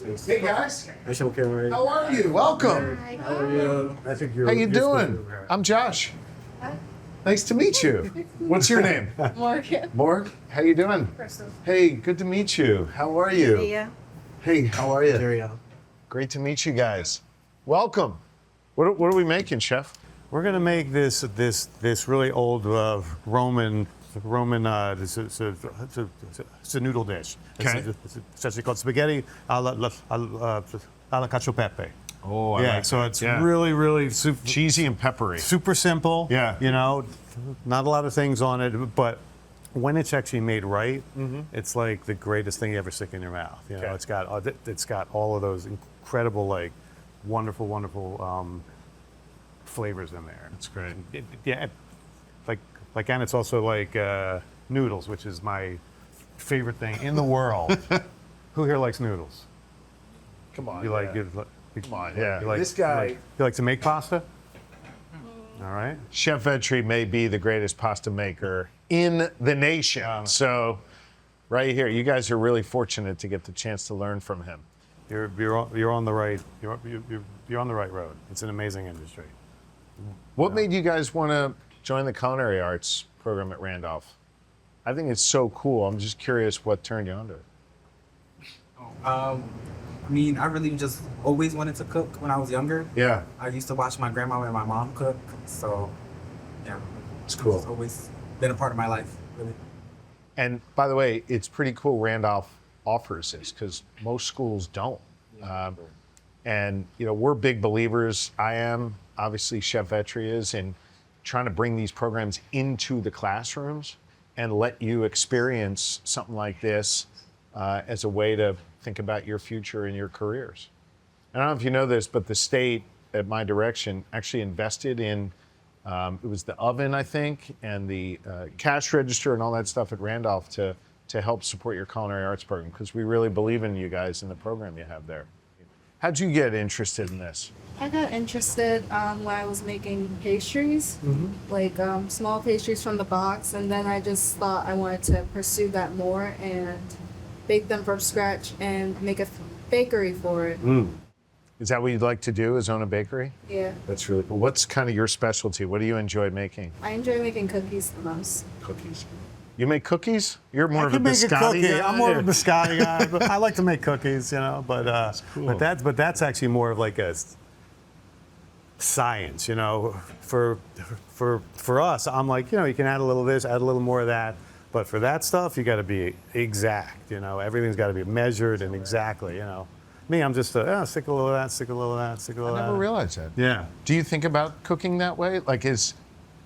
Hey guys, How how are you? Welcome. Hi. are you? I think you're. How you doing? I'm Josh. Nice to meet you. What's your name? Morgan. Morg. How you doing? Crystal. Hey, good to meet you. How are you? Yeah. Hey, how are you? There you go. Great to meet you guys. Welcome. What are we making, chef? We're gonna make this really old Roman. It's a noodle dish. Okay. It's actually called spaghetti alla cacio e pepe. Oh, Yeah, so it's really super, cheesy and peppery. super simple. Yeah. You know, not a lot of things on it, but when it's actually made right, it's like the greatest thing you ever stick in your mouth. You know, Okay. it's got all of those incredible, like, wonderful flavors in there. That's great. And it's also like noodles, which is my favorite thing in the world. Who here likes noodles? Come on. You like Come on. Yeah. you like This guy, you like to make pasta? All right. Chef Vetri, may be the greatest pasta maker in the nation. So, right here, you guys are really fortunate to get the chance to learn from him. You're on the right you're on the right road. It's an amazing industry. What made you guys want to join the culinary arts program at Randolph? I think it's so cool. I'm just curious what turned you onto it. I mean, I really just always wanted to cook when I was younger. Yeah, I used to watch my grandma and my mom cook, so yeah, it's cool. it's always been a part of my life, really. And by the way, it's pretty cool Randolph offers this because most schools don't. And you know, we're big believers. I am, obviously Chef Vetri is, in trying to bring these programs into the classrooms and let you experience something like this as a way to think about your future and your careers. I don't know if you know this, but the state, at my direction, actually invested in, it was the oven, I think, and the cash register and all that stuff at Randolph to help support your culinary arts program, because we really believe in you guys and the program you have there. How'd you get interested in this? I got interested when I was making pastries, like small pastries from the box, and then I just thought I wanted to pursue that more and bake them from scratch and make a bakery for it. Is that what you'd like to do, is own a bakery? Yeah. That's really cool. What's kind of your specialty? What do you enjoy making? I enjoy making cookies the most. Cookies. You make cookies? You're more of a I can make a biscotti cookie. guy? I'm more of a biscotti guy, but I like to make cookies, you know. But that's actually more of like a science, you know. For us, I'm like, you know, you can add a little of this, add a little more of that. But for that stuff, you got to be exact, you know. Everything's got to be measured and exactly, you know. Me, I'm just stick a little of that, stick a little of that, stick a little of I that. never realized that. Yeah. Do you think about cooking that way? Like, is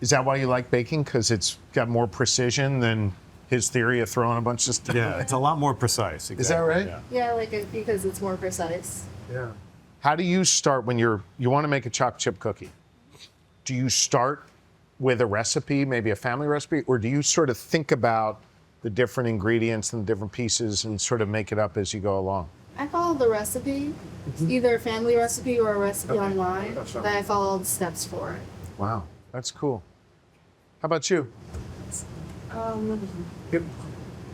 that why you like baking? Because it's got more precision than his theory of throwing a bunch of stuff? Yeah, it's a lot more precise. Exactly. Is that right? Yeah. Yeah, I like it because it's more precise. Yeah. How do you start when you want to make a chocolate chip cookie? Do you start with a recipe, maybe a family recipe, or do you sort of think about the different ingredients and the different pieces and sort of make it up as you go along? I follow the recipe, either a family recipe or a recipe online, that I follow all the steps for it. Wow, that's cool. How about you?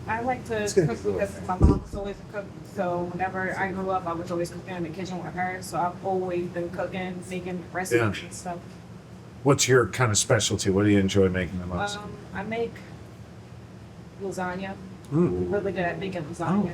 I like to cook because my mom was always a cook. So whenever I grew up, I was always cooking in the kitchen with her. So I've always been cooking, making recipes and stuff. What's your kind of specialty? What do you enjoy making the most? I make lasagna. I'm really good at making lasagna.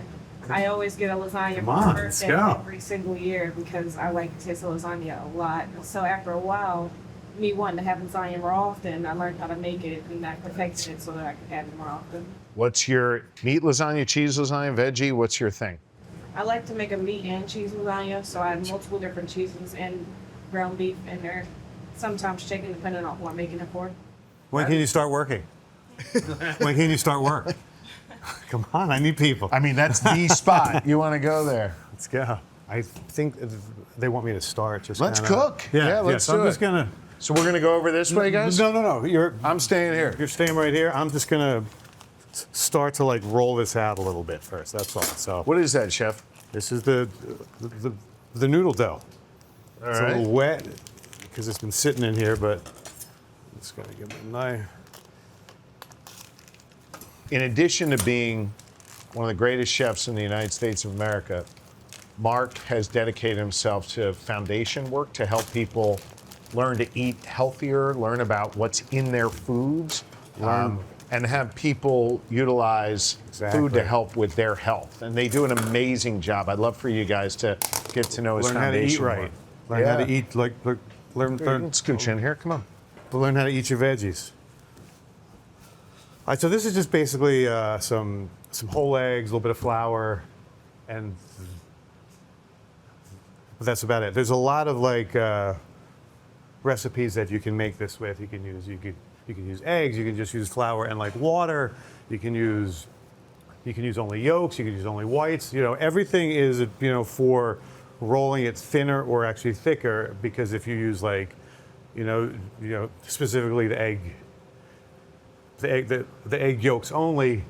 I always get a lasagna for my birthday every single year because I like to taste the lasagna a lot. So after a while, me wanting to have lasagna more often, I learned how to make it and I perfected it so that I could have it more often. What's your meat lasagna, cheese lasagna, veggie? What's your thing? I like to make a meat and cheese lasagna, so I have multiple different cheeses and ground beef in there. Sometimes chicken, depending on who I'm making it for. When can you start working? When can you start work? Come on, I need people. I mean, that's the spot. You want to go there. Let's go. I think they want me to start. Just Let's kinda, cook. Yeah, let's so do I'm it. just gonna. So we're going to go over this way, guys? No. I'm staying here. You're staying right here. I'm just gonna start to like roll this out a little bit first. That's all. So What is that, chef? this is the noodle dough. All It's a right. little wet because it's been sitting in here, but I'm just gonna give it a knife. In addition to being one of the greatest chefs in the United States of America, Marc has dedicated himself to foundation work to help people learn to eat healthier, learn about what's in their foods, and have people utilize food to Exactly. help with their health. And they do an amazing job. I'd love for you guys to get to know his Learn how to eat foundation right. work. Learn how to eat learn Scooch in here, come on. learn how to eat your veggies. All right, so this is just basically some whole eggs, a little bit of flour, and that's about it. There's a lot of like recipes that you can make this with. You can use eggs. You can just use flour and like water. You can use only yolks. You can use only whites. You know, everything is for rolling it thinner or actually thicker. Because if you use like, specifically the egg yolks only,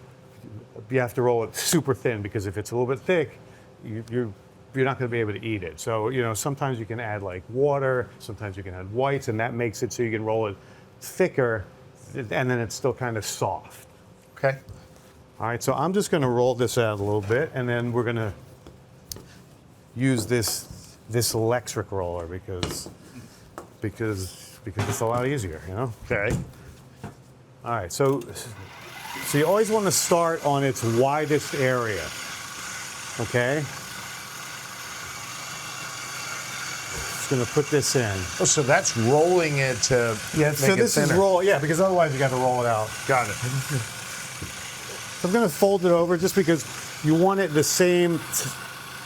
you have to roll it super thin, because if it's a little bit thick, you're not going to be able to eat it. So, sometimes you can add like water, sometimes you can add whites, and that makes it so you can roll it thicker, and then it's still kind of soft. Okay. All right, so I'm just going to roll this out a little bit, and then we're going to use this electric roller because it's a lot easier, Okay. All right, so you always want to start on its widest area, okay? Just going to put this in. Oh, so that's rolling it to make So it this is thinner. roll, yeah, because otherwise you got to roll it out. Got it. So I'm going to fold it over just because you want it the same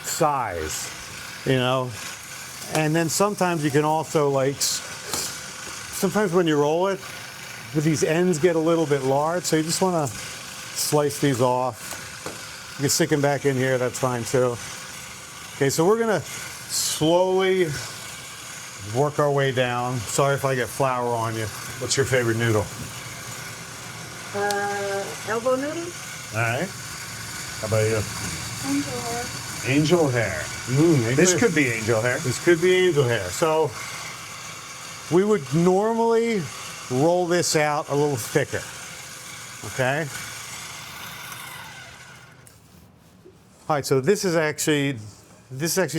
size, And then sometimes you can also sometimes when you roll it, these ends get a little bit large, so you just want to slice these off. You can stick them back in here, that's fine too. Okay, so we're going to slowly work our way down. Sorry if I get flour on you. What's your favorite noodle? Elbow noodle? All right. How about you? Angel Angel hair. hair. This This could be angel hair. This could be angel hair. So we would normally roll this out a little thicker, okay? All right, so this is actually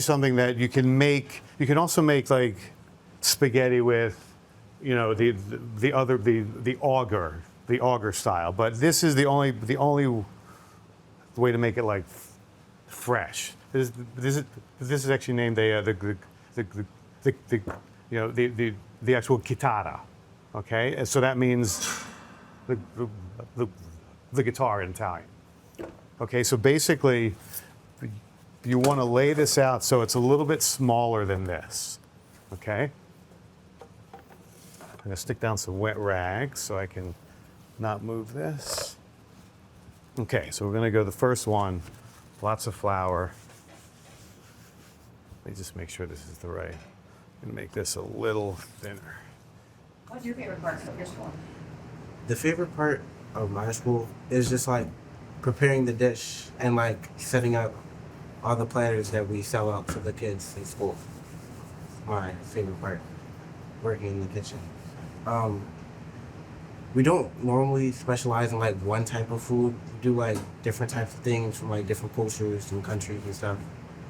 something that you can make. You can also make like spaghetti with, the auger style. But this is the only way to make it like fresh. This is actually named the actual chitarra. Okay, and so that means the guitar in Italian. Okay, so basically, you want to lay this out so it's a little bit smaller than this. Okay, I'm gonna stick down some wet rags so I can not move this. Okay, so we're gonna go the first one. Lots of flour. Let me just make sure this is the right. I'm gonna make this a little thinner. What's your favorite part of your school? The favorite part of my school is just like preparing the dish and like setting up all the platters that we sell out to the kids in school. My favorite part, working in the kitchen. We don't normally specialize in like one type of food. We do like different types of things from like different cultures and countries and stuff.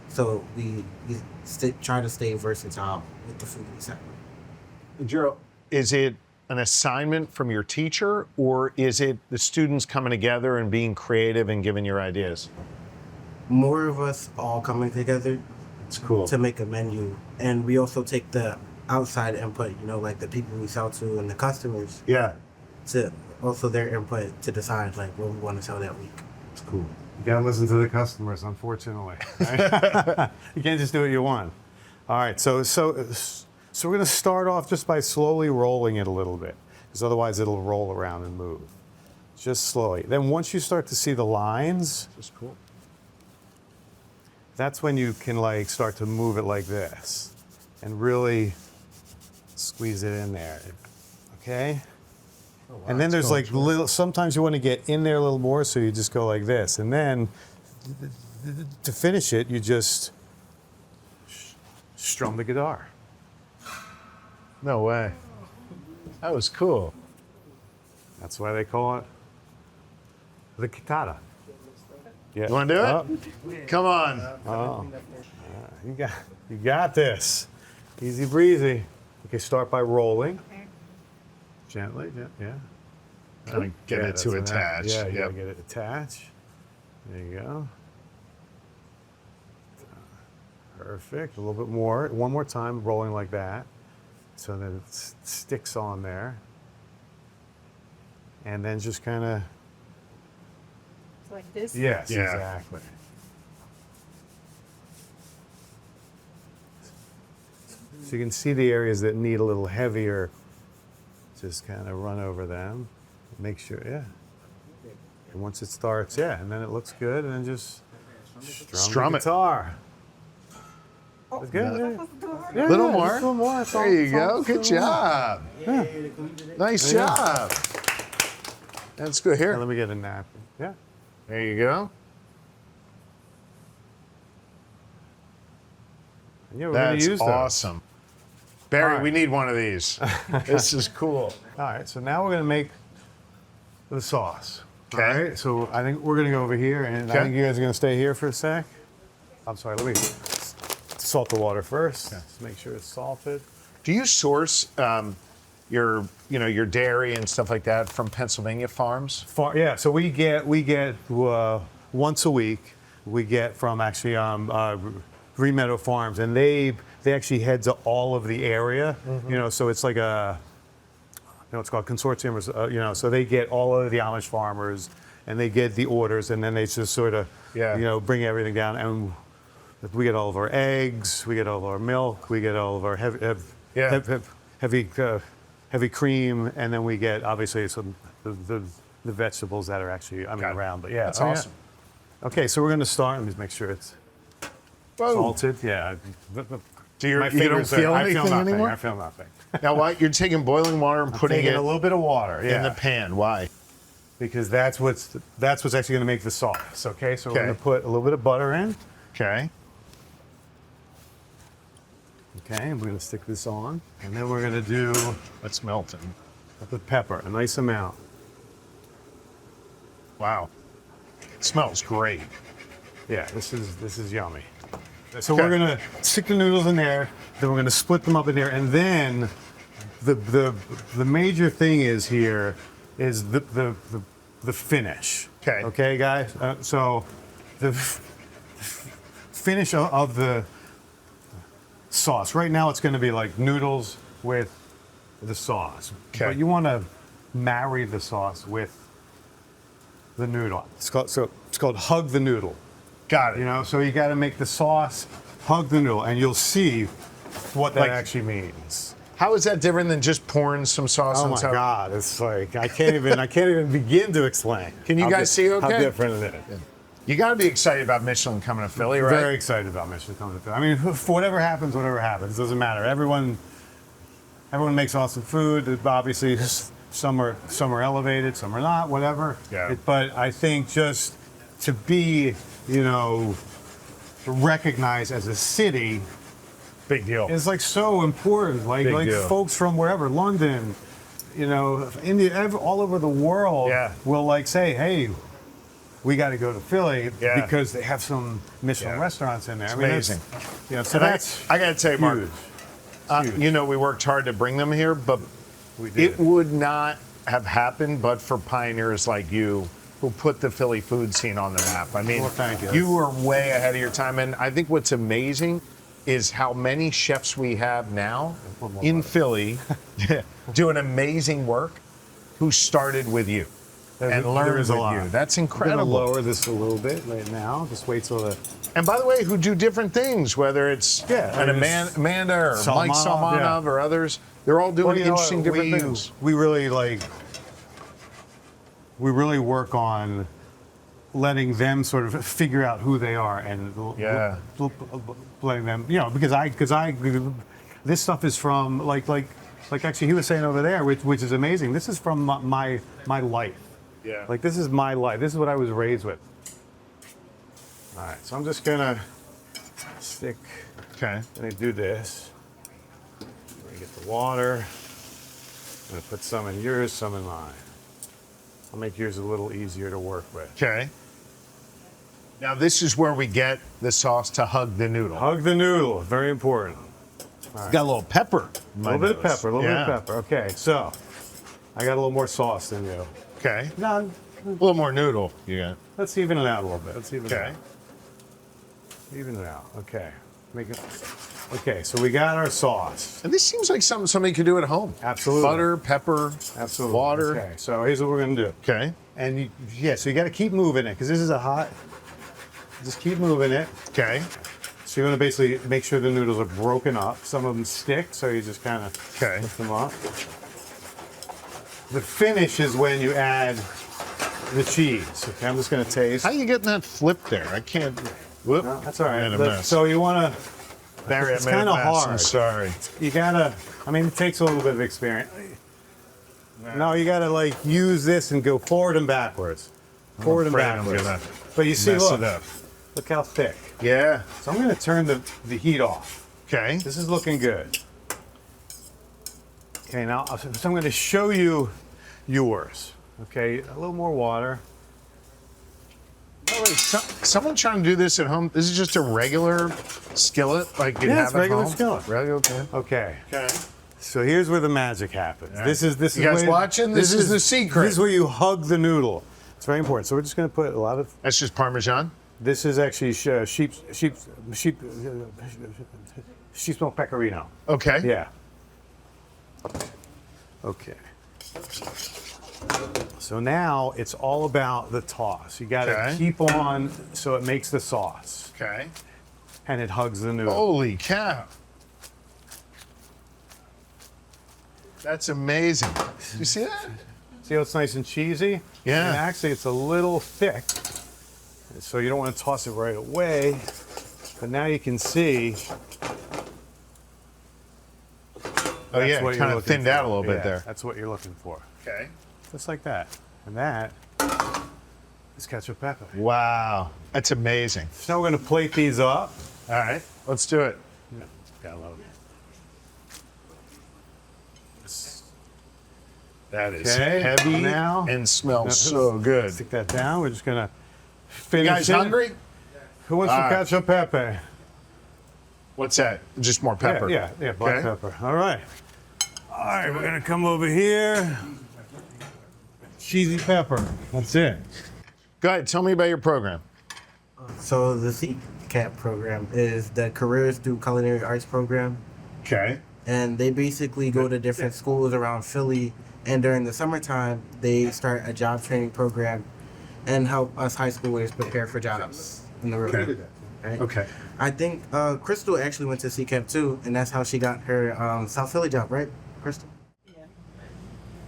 So we try to stay versatile with the food we sell. Jero, is it an assignment from your teacher, or is it the students coming together and being creative and giving your ideas? More of us all coming together It's cool. to make a menu, and we also take the outside input, like the people we sell to and the customers, Yeah. to also their input to decide like what we want to sell that week. It's cool. You gotta listen to the customers, unfortunately. You can't just do what you want. All right, so we're gonna start off just by slowly rolling it a little bit, because otherwise it'll roll around and move. Just slowly. Then once you start to see the lines, Just cool. that's when you can like start to move it like this and really squeeze it in there. Okay? Oh, wow, And then it's there's going like little, sometimes you want to get in there a little more, so you just go like this. And then to finish it, you just strum the guitar. No way. That was cool. That's why they call it the chitarra. Yeah. You want to do it? Oh, Come on. oh. You got this. Easy breezy. Okay, start by rolling. Gently, yeah. Kind of get Yeah, it to that's attach. Yeah, you Yep. gotta get it attached. There you go. Perfect. A little bit more. One more time, rolling like that. So that it sticks on there. And then just kind of, Like this? yes, Yeah. exactly. So you can see the areas that need a little heavier. Just kind of run over them. Make sure, yeah. And once it starts, yeah, and then it looks good, and then just Strum the it. guitar. That's good. Yeah, Little yeah, more. just a little more. That's all- There you that's all- go. Good that's all. job. Nice There you go. job. That's good. Now Here. let me get a napkin. Yeah. There you go. And yeah, we're gonna That's use those. awesome. Barry, All right. we need one of these. This is cool. All right, so now we're gonna make the sauce. Okay. All right, so I think we're gonna go over here, and I Okay. think you guys are gonna stay here for a sec. I'm sorry, let me salt the water first. Just make sure it's salted. Do you source your dairy and stuff like that from Pennsylvania farms? Yeah, so we get once a week. We get from actually Green Meadow Farms, and they actually head to all of the area. So it's like it's called consortium, or so they get all of the Amish farmers, and they get the orders, and then they just sort of Yeah. bring everything down, and we get all of our eggs, we get all of our milk, we get all of our heavy cream, and then we get obviously some the vegetables that are actually Got it. around. But yeah, That's oh, yeah. awesome. Okay, so we're gonna start. Let me just make sure it's Whoa. salted. Yeah. Do you My don't fingers are- feel I anything feel nothing. anymore? I feel nothing. Now, why you're taking boiling water and putting Taking it a little bit of water, yeah, in the pan? Why? because that's what's actually gonna make the sauce. Okay, so Okay. we're gonna put a little bit of butter in. Okay. Okay, and we're gonna stick this on, and then we're gonna do It's melting. the pepper, a nice amount. Wow. It smells great. Yeah, this is yummy. So Okay. we're gonna stick the noodles in there, then we're gonna split them up in there, and then the major thing is here is the finish. Okay. Okay, guys. So the finish of the sauce. Right now, it's going to be like noodles with the sauce. Okay. But you want to marry the sauce with the noodle. It's called hug the noodle. Got it. So you got to make the sauce hug the noodle, and you'll see what that Like- actually means. How is that different than just pouring some sauce Oh on my top? God! It's like I can't even begin to explain. Can you how guys see how okay? different it is? You got to be excited about Michelin coming to Philly, right? Very excited about Michelin coming to Philly. I mean, for whatever happens, it doesn't matter. Everyone makes awesome food. Obviously, some are elevated, some are not. Whatever. Yeah. But I think just to be, recognized as a city Big deal. is like so important. Like Big deal. folks from wherever, London, India, all over the world Yeah. will say, "Hey, we got to go to Philly Yeah. because they have some Michelin Yeah. restaurants in there." It's I mean, amazing. so And that's I got to tell you, Mark, huge. we worked hard to bring them here, but We did. it would not have happened but for pioneers like you who put the Philly food scene on the map. I mean, Well, thank you. you were way ahead of your time. And I think what's amazing is how many chefs we have now in Philly doing amazing work who started with you and learned is with a lot. you. That's I'm gonna incredible. lower this a little bit right now. Just wait till the And by the way, who do different things, whether it's Yeah, there's Amanda or Mike Salmanov, Salmanov or others. They're all doing you know interesting what? different things. We really work on letting them sort of figure out who they are and Yeah. letting them, because this stuff is from like actually he was saying over there, which is amazing. This is from my life. Yeah. Like this is my life. This is what I was raised with. All right, so I'm just gonna stick. Okay. I'm gonna do this. I'm gonna get the water. I'm gonna put some in yours, some in mine. I'll make yours a little easier to work with. Okay. Now this is where we get the sauce to hug the noodle. Hug the noodle, very important. Got a little pepper. A little bit of pepper, a little bit of pepper. Okay, so I got a little more sauce than you. Okay. No, A little more noodle. You got. let's even it out a little bit. Let's even it Okay. out. Even it out. Okay. Make it. Okay, so we got our sauce. And this seems like something somebody could do at home. Absolutely. Butter, pepper, Absolutely. water. Okay, so here's what we're gonna do. Okay. And so you got to keep moving it because this is a hot. Just keep moving it. Okay. So you want to basically make sure the noodles are broken up. Some of them stick, so you just kind of Okay. lift them up. The finish is when you add the cheese. Okay, I'm just going to taste. How you getting that flip there? I can't. Whoop. No, that's all right. Made a mess. So you want to. Barry, it's I made a kinda mess. I'm hard. sorry. You gotta. I mean, it takes a little bit of experience. No, you gotta like use this and go forward and backwards. Forward and afraid I'm backwards. gonna But you see, mess look, it up. look how thick. Yeah. So I'm gonna turn the heat off. Okay. This is looking good. Okay, now so I'm going to show you yours. Okay, a little more water. Oh, wait, someone trying to do this at home. This is just a regular skillet, like you Yeah, have it's at regular home? skillet. Regular. Okay. Okay, Okay. so here's where the magic happens. right. This is You guys where- watching? This is the secret. This is where you hug the noodle. It's very important. So we're just going to put a lot of. That's just Parmesan. This is actually sheep's milk pecorino. Okay. Yeah. Okay. So now it's all about the toss. You got to Okay. keep on so it makes the sauce Okay. and it hugs the noodle. Holy cow. That's amazing. You see that? See how it's nice and cheesy? Yeah. And actually, it's a little thick, so you don't want to toss it right away. But now you can see. Oh That's yeah, what it you're kind of looking thinned out a for. little bit Yeah, there. That's what you're looking for. Okay. Just like that. And that is ketchup pepper. Wow, that's amazing. So now we're going to plate these up. All right, let's do it. Gotta love it. That is Okay, heavy now- and smells so good. Stick that down. We're just going to You finish guys it. hungry? Who wants All some right. ketchup pepper? What's that? Just more pepper. Yeah, black Okay. pepper. All right. All right, we're going to come over here. Cheesy pepper. That's it. Go ahead. Tell me about your program. So the CCAP program is the Careers Through Culinary Arts program, Okay. and they basically go to different schools around Philly, and during the summertime they start a job training program and help us high schoolers prepare for jobs in the room. Okay. Right? Okay. I think Crystal actually went to CCAP too, and that's how she got her South Philly job, right, Crystal?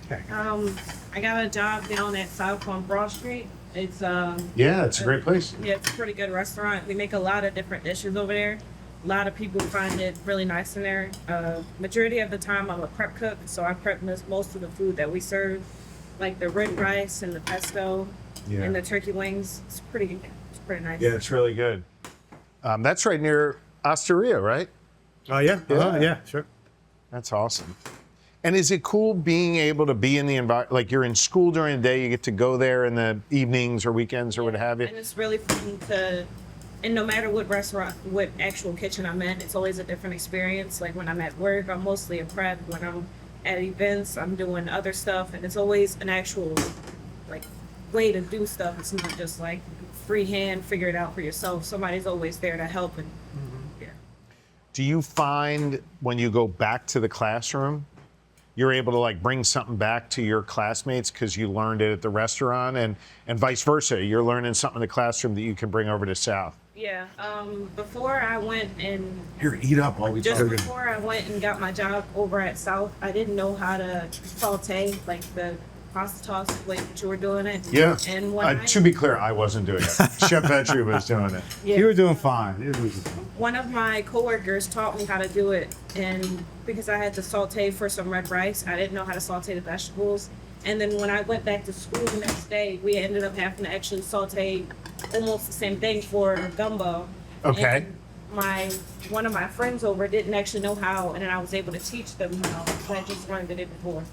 I got a job down at South on Broad Street. It's Yeah, it's a great place. yeah, it's a pretty good restaurant. We make a lot of different dishes over there. A lot of people find it really nice in there. Majority of the time, I'm a prep cook, so I prep most of the food that we serve, like the red rice and the pesto Yeah. and the turkey wings. It's pretty nice. Yeah, it's really good. That's right near Osteria, right? Oh, yeah? Yeah. Yeah, sure. That's awesome. And is it cool being able to be in the environment? Like you're in school during the day, you get to go there in the evenings or weekends or what have you. And it's really fun to, and no matter what restaurant, what actual kitchen I'm in, it's always a different experience. Like when I'm at work, I'm mostly a prep. When I'm at events, I'm doing other stuff, and it's always an actual, like, way to do stuff. It's not just like freehand, figure it out for yourself. Somebody's always there to help. And yeah. Do you find when you go back to the classroom, you're able to like bring something back to your classmates because you learned it at the restaurant, and vice versa? You're learning something in the classroom that you can bring over to South. Yeah. Before I went and Here, eat up while we just talk. before I went and got my job over at South, I didn't know how to saute, like the pasta toss, the way that you were doing it. Yeah. And when To be clear, I wasn't doing it. Chef Vetri was doing it. yeah. You were doing fine. It was One of my coworkers taught me how to do it, and because I had to saute for some red rice, I didn't know how to saute the vegetables. And then when I went back to school the next day, we ended up having to actually saute almost the same thing for gumbo. Okay. And one of my friends over didn't actually know how, and then I was able to teach them how, because I just learned it before.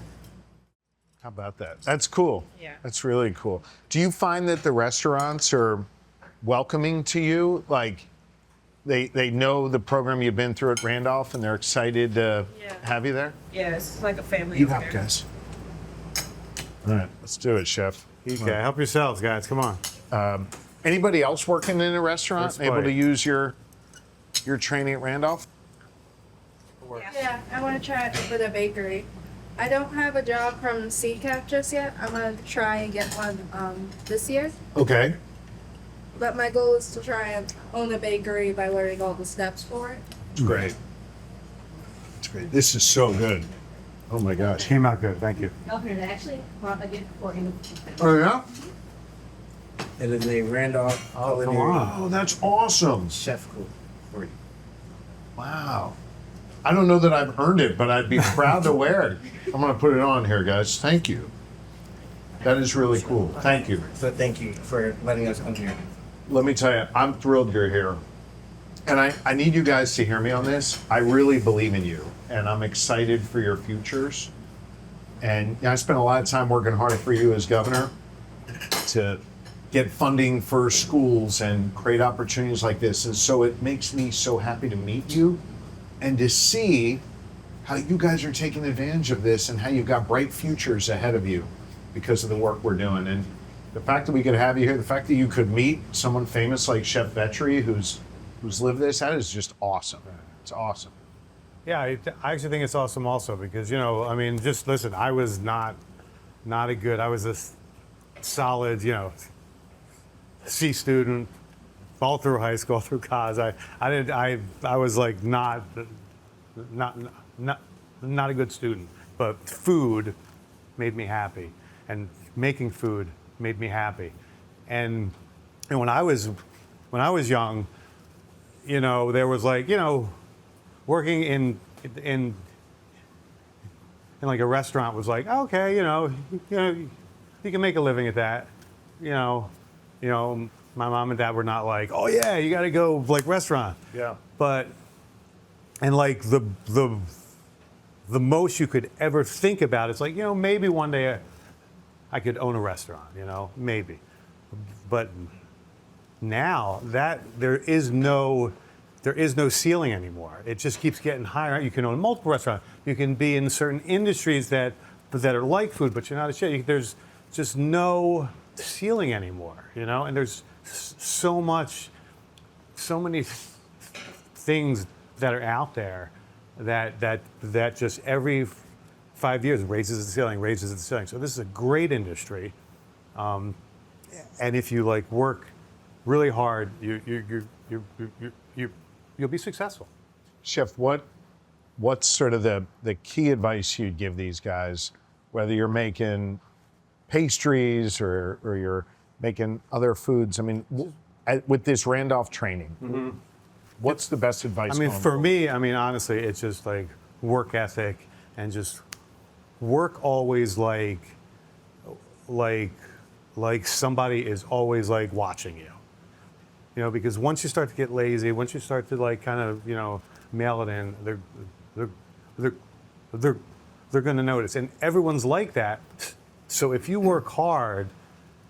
How about that? That's cool. Yeah. That's really cool. Do you find that the restaurants are welcoming to you? Like, they know the program you've been through at Randolph, and they're excited to Yeah. have you there? Yeah, it's like a family You affair. help, guys. All right, let's do it, Chef. Okay, help yourselves, guys. Come on. Anybody else working in a restaurant Let's able play. to use your training at Randolph? Yeah, I want to try it with a bakery. I don't have a job from CCAP just yet. I'm gonna try and get one this year. Okay. But my goal is to try and own a bakery by learning all the steps for it. Great. It's great. This is so good. Oh my gosh. Came out good. Thank you. Governor, actually, brought again for him. Oh yeah? It is a Randolph Culinary Oh, that's awesome. chef cook for you. Wow. I don't know that I've earned it, but I'd be proud to wear it. I'm gonna put it on here, guys. Thank you. That is really cool. Thank you. So thank you for letting us come here. Let me tell you, I'm thrilled you're here. And I need you guys to hear me on this. I really believe in you, and I'm excited for your futures. And I spent a lot of time working hard for you as governor to get funding for schools and create opportunities like this. And so it makes me so happy to meet you and to see how you guys are taking advantage of this and how you've got bright futures ahead of you because of the work we're doing. And the fact that we could have you here, the fact that you could meet someone famous like Chef Vetri who's lived this, that is just awesome. It's awesome. Yeah, I actually think it's awesome also because, you know, I mean, just listen, I was not I was a solid, you know, C student all through high school, through college. I was like not a good student, but food made me happy, and making food made me happy. And when I was young, you know, there was like, you know, working in like a restaurant was like, okay, you know, you can make a living at that. You know, my mom and dad were not like, oh yeah, you got to go like restaurant. Yeah. But and like the most you could ever think about, it's like, you know, maybe one day I could own a restaurant, you know, maybe. But now that there is no ceiling anymore. It just keeps getting higher. You can own multiple restaurants. You can be in certain industries that are like food, but you're not a chef. There's just no ceiling anymore, you know. And there's so many things that are out there that just every 5 years raises the ceiling. So this is a great industry, and if you like work really hard, you'll be successful. Chef, what's sort of the key advice you'd give these guys, whether you're making pastries or you're making other foods? I mean, with this Randolph training, what's the best advice? I mean, going for forward? me, I mean, honestly, it's just like work ethic and just work always like somebody is always like watching you. You know, because once you start to get lazy, once you start to like kind of, you know, mail it in, they're going to notice, and everyone's like that. So if you work hard,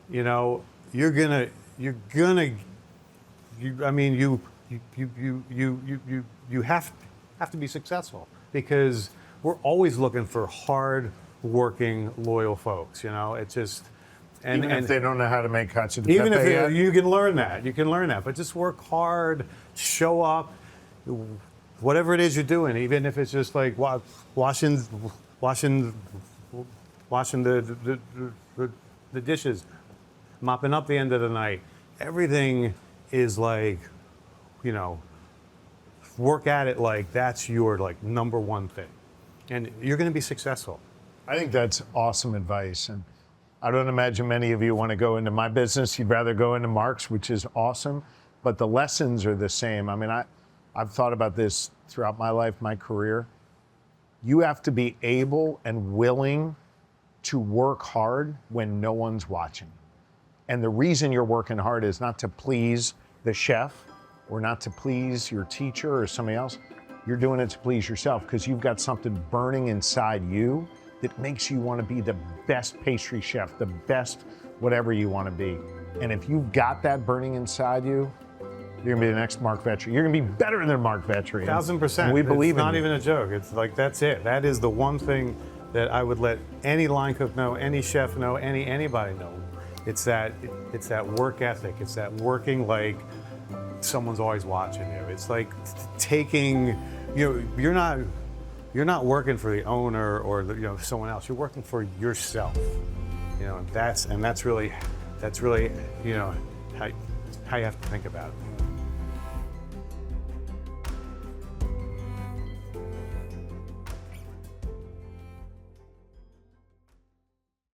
you know, you have to be successful, because we're always looking for hard-working, loyal folks. You know, it's just Even if they don't know how to make cacio de even pepe yet? if you can learn that, but just work hard, show up, whatever it is you're doing, even if it's just like washing the dishes, mopping up the end of the night. Everything is like, you know, work at it like that's your like number one thing, and you're going to be successful. I think that's awesome advice. And I don't imagine many of you want to go into my business. You'd rather go into Marc's, which is awesome. But the lessons are the same. I mean, I've thought about this throughout my life, my career. You have to be able and willing to work hard when no one's watching. And the reason you're working hard is not to please the chef or not to please your teacher or somebody else. You're doing it to please yourself, because you've got something burning inside you that makes you want to be the best pastry chef, the best whatever you want to be. And if you've got that burning inside you, you're gonna be the next Marc Vetri. You're gonna be better than Marc Vetri. 1000%. And we believe it's in not you. even a joke. It's like, that's it. That is the one thing that I would let any line cook know, any chef know, anybody know. It's that work ethic. It's that working like someone's always watching you. It's like taking, you're not working for the owner or someone else. You're working for yourself. And that's really how you have to think about it.